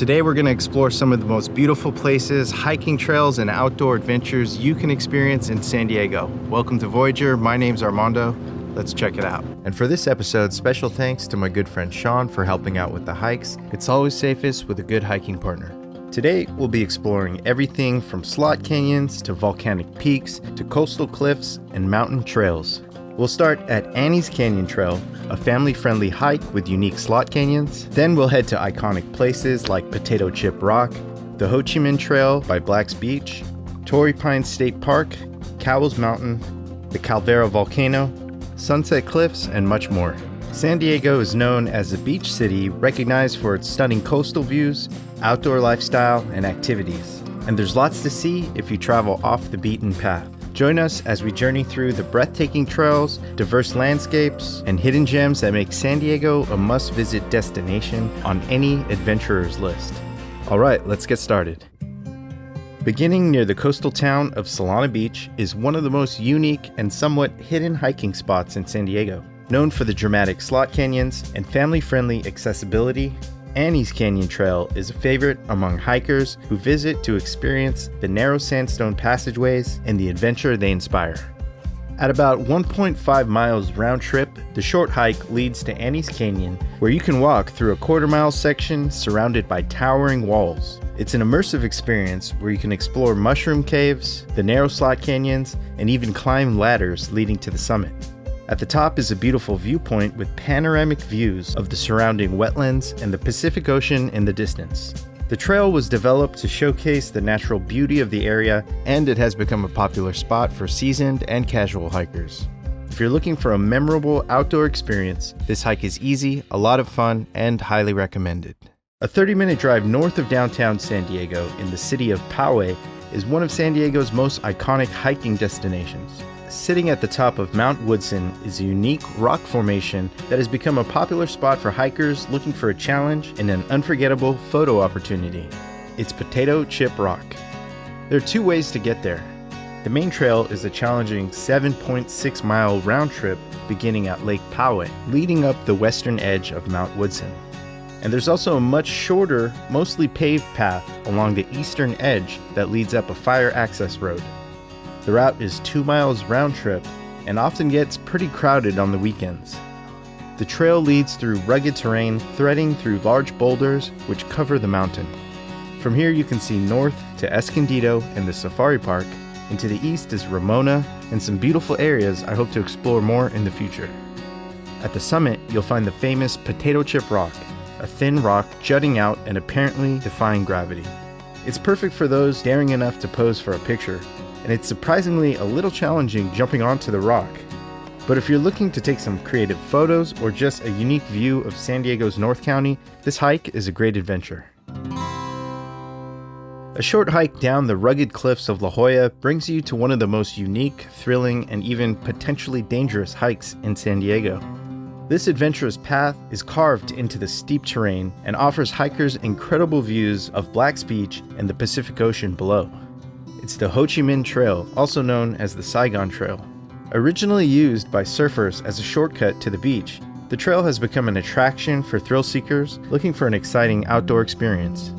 Today we're going to explore some of the most beautiful places, hiking trails, and outdoor adventures you can experience in San Diego. Welcome to Voyager. My name's Armando. Let's check it out. And for this episode, special thanks to my good friend Sean for helping out with the hikes. It's always safest with a good hiking partner. Today, we'll be exploring everything from slot canyons to volcanic peaks to coastal cliffs and mountain trails. We'll start at Annie's Canyon Trail, a family-friendly hike with unique slot canyons. Then we'll head to iconic places like Potato Chip Rock, the Ho Chi Minh Trail by Black's Beach, Torrey Pines State Park, Cowles Mountain, the Calavera Volcano, Sunset Cliffs, and much more. San Diego is known as a beach city recognized for its stunning coastal views, outdoor lifestyle, and activities. And there's lots to see if you travel off the beaten path. Join us as we journey through the breathtaking trails, diverse landscapes, and hidden gems that make San Diego a must-visit destination on any adventurer's list. All right, let's get started. Beginning near the coastal town of Solana Beach is one of the most unique and somewhat hidden hiking spots in San Diego. Known for the dramatic slot canyons and family-friendly accessibility, Annie's Canyon Trail is a favorite among hikers who visit to experience the narrow sandstone passageways and the adventure they inspire. At about 1.5 miles round trip, the short hike leads to Annie's Canyon, where you can walk through a quarter-mile section surrounded by towering walls. It's an immersive experience where you can explore mushroom caves, the narrow slot canyons, and even climb ladders leading to the summit. At the top is a beautiful viewpoint with panoramic views of the surrounding wetlands and the Pacific Ocean in the distance. The trail was developed to showcase the natural beauty of the area, and it has become a popular spot for seasoned and casual hikers. If you're looking for a memorable outdoor experience, this hike is easy, a lot of fun, and highly recommended. A 30-minute drive north of downtown San Diego in the city of Poway is one of San Diego's most iconic hiking destinations. Sitting at the top of Mount Woodson is a unique rock formation that has become a popular spot for hikers looking for a challenge and an unforgettable photo opportunity. It's Potato Chip Rock. There are two ways to get there. The main trail is a challenging 7.6-mile round trip beginning at Lake Poway, leading up the western edge of Mount Woodson. And there's also a much shorter, mostly paved path along the eastern edge that leads up a fire access road. The route is 2 miles round trip and often gets pretty crowded on the weekends. The trail leads through rugged terrain, threading through large boulders which cover the mountain. From here you can see north to Escondido and the Safari Park, and to the east is Ramona and some beautiful areas I hope to explore more in the future. At the summit, you'll find the famous Potato Chip Rock, a thin rock jutting out and apparently defying gravity. It's perfect for those daring enough to pose for a picture, and it's surprisingly a little challenging jumping onto the rock. But if you're looking to take some creative photos or just a unique view of San Diego's North County, this hike is a great adventure. A short hike down the rugged cliffs of La Jolla brings you to one of the most unique, thrilling, and even potentially dangerous hikes in San Diego. This adventurous path is carved into the steep terrain and offers hikers incredible views of Black's Beach and the Pacific Ocean below. It's the Ho Chi Minh Trail, also known as the Saigon Trail. Originally used by surfers as a shortcut to the beach, the trail has become an attraction for thrill seekers looking for an exciting outdoor experience.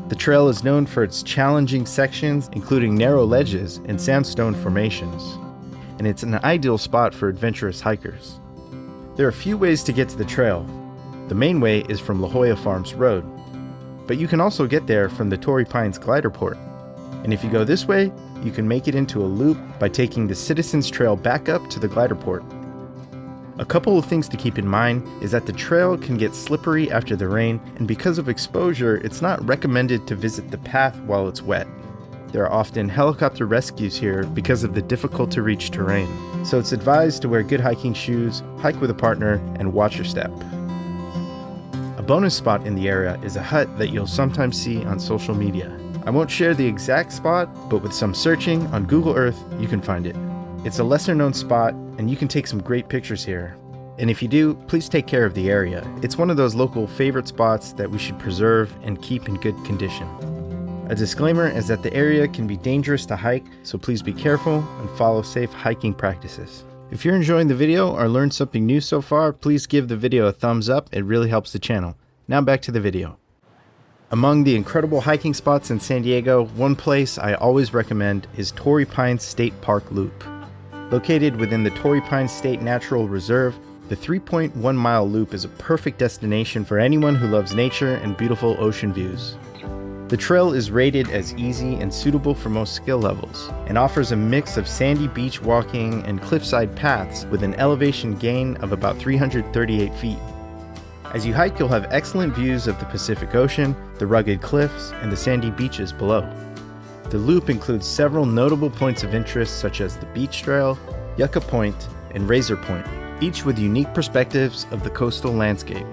The trail is known for its challenging sections, including narrow ledges and sandstone formations, and it's an ideal spot for adventurous hikers. There are a few ways to get to the trail. The main way is from La Jolla Farms Road, but you can also get there from the Torrey Pines glider port. And if you go this way, you can make it into a loop by taking the Citizens Trail back up to the glider port. A couple of things to keep in mind is that the trail can get slippery after the rain, and because of exposure, it's not recommended to visit the path while it's wet. There are often helicopter rescues here because of the difficult to reach terrain, so it's advised to wear good hiking shoes, hike with a partner, and watch your step. A bonus spot in the area is a hut that you'll sometimes see on social media. I won't share the exact spot, but with some searching on Google Earth, you can find it. It's a lesser known spot, and you can take some great pictures here. And if you do, please take care of the area. It's one of those local favorite spots that we should preserve and keep in good condition. A disclaimer is that the area can be dangerous to hike, so please be careful and follow safe hiking practices. If you're enjoying the video or learned something new so far, please give the video a thumbs up. It really helps the channel. Now back to the video. Among the incredible hiking spots in San Diego, one place I always recommend is Torrey Pines State Park Loop. Located within the Torrey Pines State Natural Reserve, the 3.1-mile loop is a perfect destination for anyone who loves nature and beautiful ocean views. The trail is rated as easy and suitable for most skill levels, and offers a mix of sandy beach walking and cliffside paths with an elevation gain of about 338 feet. As you hike, you'll have excellent views of the Pacific Ocean, the rugged cliffs, and the sandy beaches below. The loop includes several notable points of interest such as the Beach Trail, Yucca Point, and Razor Point, each with unique perspectives of the coastal landscape.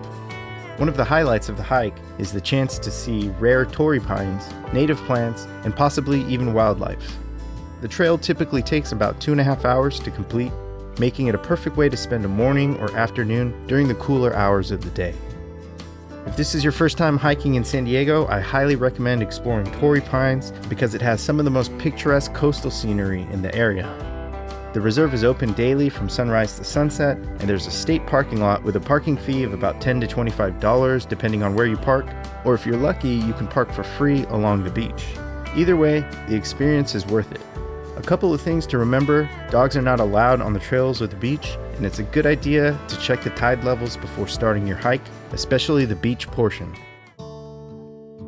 One of the highlights of the hike is the chance to see rare Torrey pines, native plants, and possibly even wildlife. The trail typically takes about 2.5 hours to complete, making it a perfect way to spend a morning or afternoon during the cooler hours of the day. If this is your first time hiking in San Diego, I highly recommend exploring Torrey Pines because it has some of the most picturesque coastal scenery in the area. The reserve is open daily from sunrise to sunset, and there's a state parking lot with a parking fee of about $10 to $25 depending on where you park, or if you're lucky, you can park for free along the beach. Either way, the experience is worth it. A couple of things to remember: dogs are not allowed on the trails or the beach, and it's a good idea to check the tide levels before starting your hike, especially the beach portion.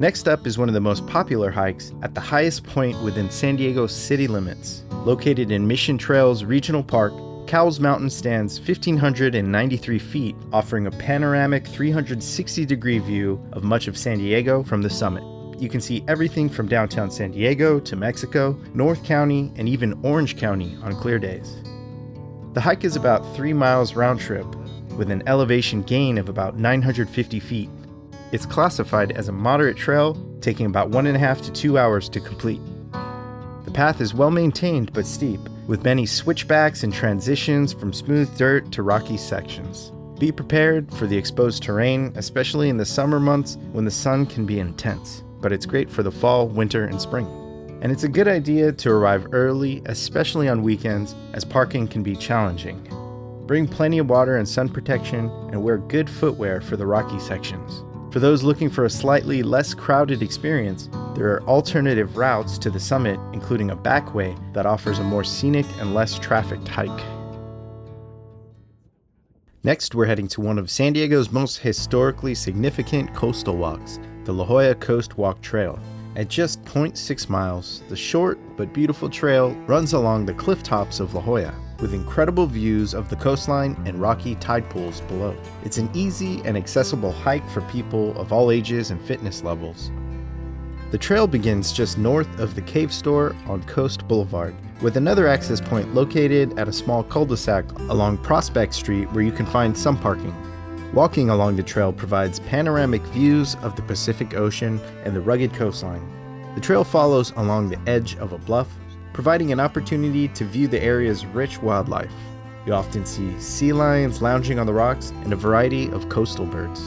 Next up is one of the most popular hikes at the highest point within San Diego city limits. Located in Mission Trails Regional Park, Cowles Mountain stands 1,593 feet, offering a panoramic 360-degree view of much of San Diego from the summit. You can see everything from downtown San Diego to Mexico, North County, and even Orange County on clear days. The hike is about 3 miles round trip, with an elevation gain of about 950 feet. It's classified as a moderate trail, taking about 1.5 to 2 hours to complete. The path is well maintained but steep, with many switchbacks and transitions from smooth dirt to rocky sections. Be prepared for the exposed terrain, especially in the summer months when the sun can be intense, but it's great for the fall, winter, and spring. And it's a good idea to arrive early, especially on weekends, as parking can be challenging. Bring plenty of water and sun protection, and wear good footwear for the rocky sections. For those looking for a slightly less crowded experience, there are alternative routes to the summit, including a back way that offers a more scenic and less trafficked hike. Next, we're heading to one of San Diego's most historically significant coastal walks, the La Jolla Coast Walk Trail. At just 0.6 miles, the short but beautiful trail runs along the cliff tops of La Jolla, with incredible views of the coastline and rocky tide pools below. It's an easy and accessible hike for people of all ages and fitness levels. The trail begins just north of the Cave Store on Coast Boulevard, with another access point located at a small cul-de-sac along Prospect Street where you can find some parking. Walking along the trail provides panoramic views of the Pacific Ocean and the rugged coastline. The trail follows along the edge of a bluff, providing an opportunity to view the area's rich wildlife. You often see sea lions lounging on the rocks and a variety of coastal birds.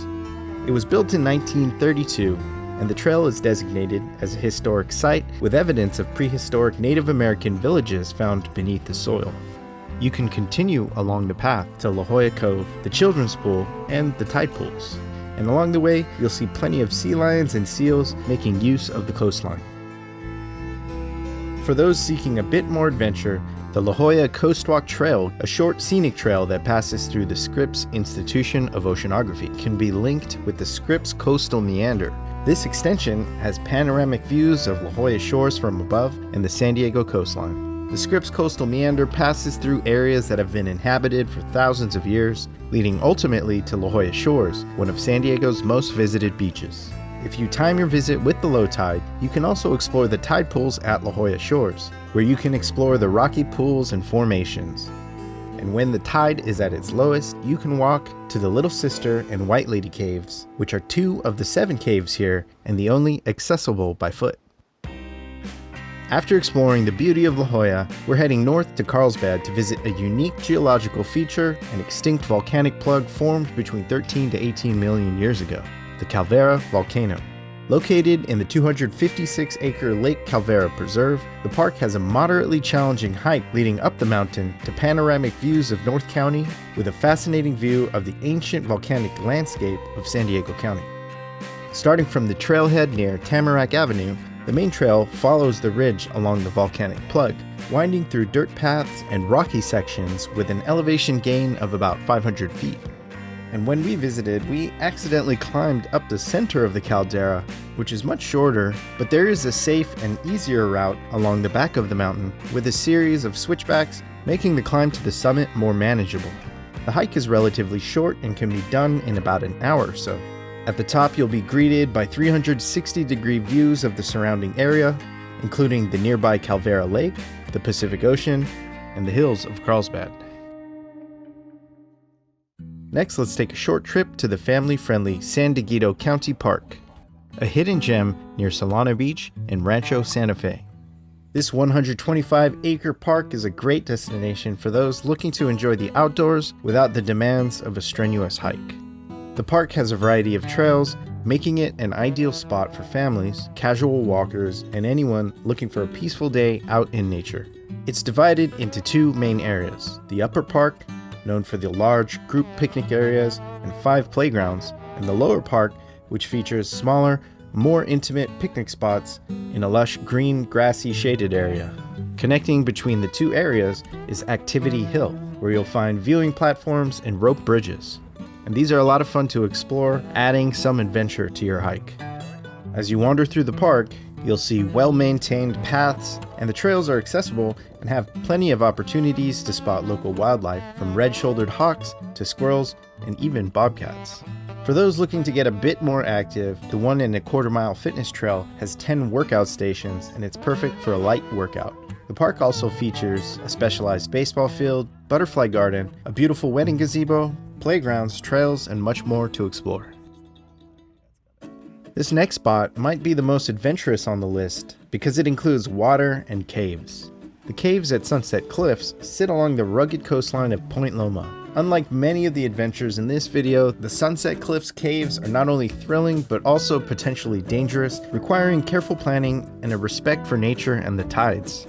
It was built in 1932, and the trail is designated as a historic site with evidence of prehistoric Native American villages found beneath the soil. You can continue along the path to La Jolla Cove, the children's pool, and the tide pools. And along the way, you'll see plenty of sea lions and seals making use of the coastline. For those seeking a bit more adventure, the La Jolla Coast Walk Trail, a short scenic trail that passes through the Scripps Institution of Oceanography, can be linked with the Scripps Coastal Meander. This extension has panoramic views of La Jolla shores from above and the San Diego coastline. The Scripps Coastal Meander passes through areas that have been inhabited for thousands of years, leading ultimately to La Jolla Shores, one of San Diego's most visited beaches. If you time your visit with the low tide, you can also explore the tide pools at La Jolla Shores, where you can explore the rocky pools and formations. And when the tide is at its lowest, you can walk to the Little Sister and White Lady Caves, which are 2 of the 7 caves here and the only accessible by foot. After exploring the beauty of La Jolla, we're heading north to Carlsbad to visit a unique geological feature, an extinct volcanic plug formed between 13 to 18 million years ago, the Calavera Volcano. Located in the 256-acre Lake Calavera Preserve, the park has a moderately challenging hike leading up the mountain to panoramic views of North County with a fascinating view of the ancient volcanic landscape of San Diego County. Starting from the trailhead near Tamarack Avenue, the main trail follows the ridge along the volcanic plug, winding through dirt paths and rocky sections with an elevation gain of about 500 feet. And when we visited, we accidentally climbed up the center of the caldera, which is much shorter, but there is a safe and easier route along the back of the mountain with a series of switchbacks, making the climb to the summit more manageable. The hike is relatively short and can be done in about an hour or so. At the top, you'll be greeted by 360-degree views of the surrounding area, including the nearby Calavera Lake, the Pacific Ocean, and the hills of Carlsbad. Next, let's take a short trip to the family-friendly San Diego County Park, a hidden gem near Solana Beach and Rancho Santa Fe. This 125-acre park is a great destination for those looking to enjoy the outdoors without the demands of a strenuous hike. The park has a variety of trails, making it an ideal spot for families, casual walkers, and anyone looking for a peaceful day out in nature. It's divided into two main areas: the upper park, known for the large group picnic areas and 5 playgrounds, and the lower park, which features smaller, more intimate picnic spots in a lush green, grassy, shaded area. Connecting between the two areas is Activity Hill, where you'll find viewing platforms and rope bridges. And these are a lot of fun to explore, adding some adventure to your hike. As you wander through the park, you'll see well-maintained paths, and the trails are accessible and have plenty of opportunities to spot local wildlife, from red-shouldered hawks to squirrels and even bobcats. For those looking to get a bit more active, the 1.25 mile fitness trail has 10 workout stations, and it's perfect for a light workout. The park also features a specialized baseball field, butterfly garden, a beautiful wedding gazebo, playgrounds, trails, and much more to explore. This next spot might be the most adventurous on the list because it includes water and caves. The caves at Sunset Cliffs sit along the rugged coastline of Point Loma. Unlike many of the adventures in this video, the Sunset Cliffs caves are not only thrilling but also potentially dangerous, requiring careful planning and a respect for nature and the tides.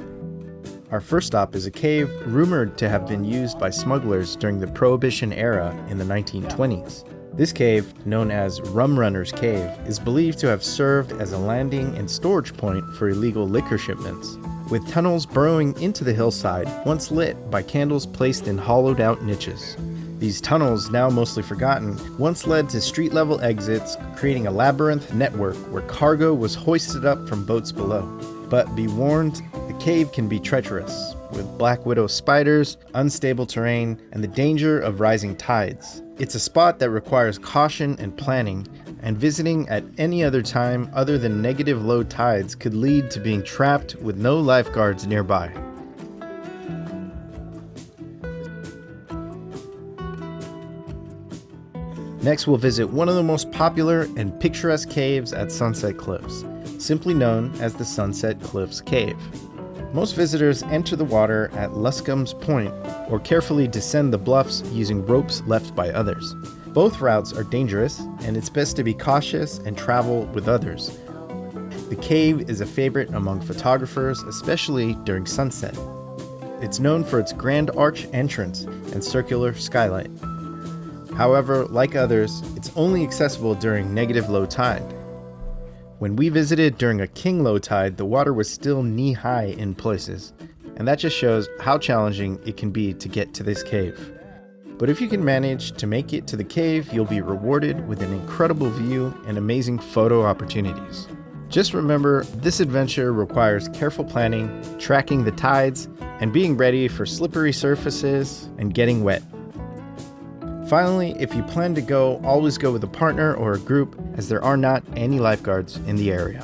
Our first stop is a cave rumored to have been used by smugglers during the Prohibition era in the 1920s. This cave, known as Rum Runner's Cave, is believed to have served as a landing and storage point for illegal liquor shipments, with tunnels burrowing into the hillside, once lit by candles placed in hollowed-out niches. These tunnels, now mostly forgotten, once led to street-level exits, creating a labyrinth network where cargo was hoisted up from boats below. But be warned, the cave can be treacherous, with black widow spiders, unstable terrain, and the danger of rising tides. It's a spot that requires caution and planning, and visiting at any other time other than negative low tides could lead to being trapped with no lifeguards nearby. Next, we'll visit one of the most popular and picturesque caves at Sunset Cliffs, simply known as the Sunset Cliffs Cave. Most visitors enter the water at Luscombe's Point or carefully descend the bluffs using ropes left by others. Both routes are dangerous, and it's best to be cautious and travel with others. The cave is a favorite among photographers, especially during sunset. It's known for its grand arch entrance and circular skylight. However, like others, it's only accessible during negative low tide. When we visited during a king low tide, the water was still knee-high in places, and that just shows how challenging it can be to get to this cave. But if you can manage to make it to the cave, you'll be rewarded with an incredible view and amazing photo opportunities. Just remember, this adventure requires careful planning, tracking the tides, and being ready for slippery surfaces and getting wet. Finally, if you plan to go, always go with a partner or a group, as there are not any lifeguards in the area.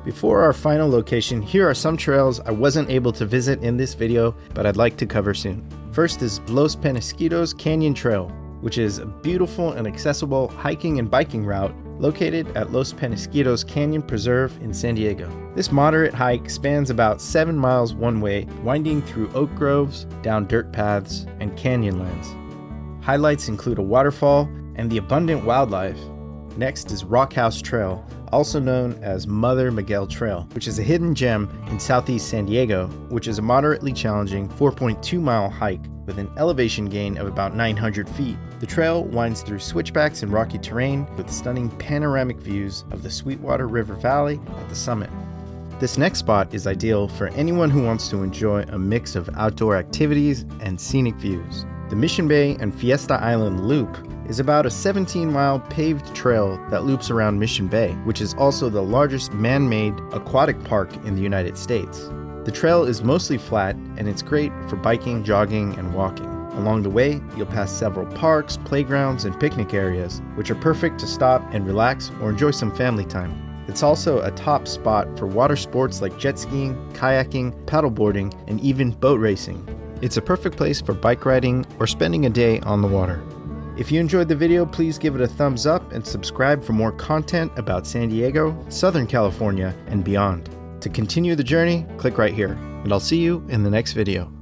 Before our final location, here are some trails I wasn't able to visit in this video, but I'd like to cover soon. First is Los Penasquitos Canyon Trail, which is a beautiful and accessible hiking and biking route located at Los Penasquitos Canyon Preserve in San Diego. This moderate hike spans about 7 miles one way, winding through oak groves, down dirt paths, and canyonlands. Highlights include a waterfall and the abundant wildlife. Next is Rock House Trail, also known as Mother Miguel Trail, which is a hidden gem in southeast San Diego, which is a moderately challenging 4.2 mile hike with an elevation gain of about 900 feet. The trail winds through switchbacks and rocky terrain with stunning panoramic views of the Sweetwater River Valley at the summit. This next spot is ideal for anyone who wants to enjoy a mix of outdoor activities and scenic views. The Mission Bay and Fiesta Island Loop is about a 17-mile paved trail that loops around Mission Bay, which is also the largest man-made aquatic park in the United States. The trail is mostly flat and it's great for biking, jogging, and walking. Along the way, you'll pass several parks, playgrounds, and picnic areas, which are perfect to stop and relax or enjoy some family time. It's also a top spot for water sports like jet skiing, kayaking, paddleboarding, and even boat racing. It's a perfect place for bike riding or spending a day on the water. If you enjoyed the video, please give it a thumbs up and subscribe for more content about San Diego, Southern California, and beyond. To continue the journey, click right here, and I'll see you in the next video.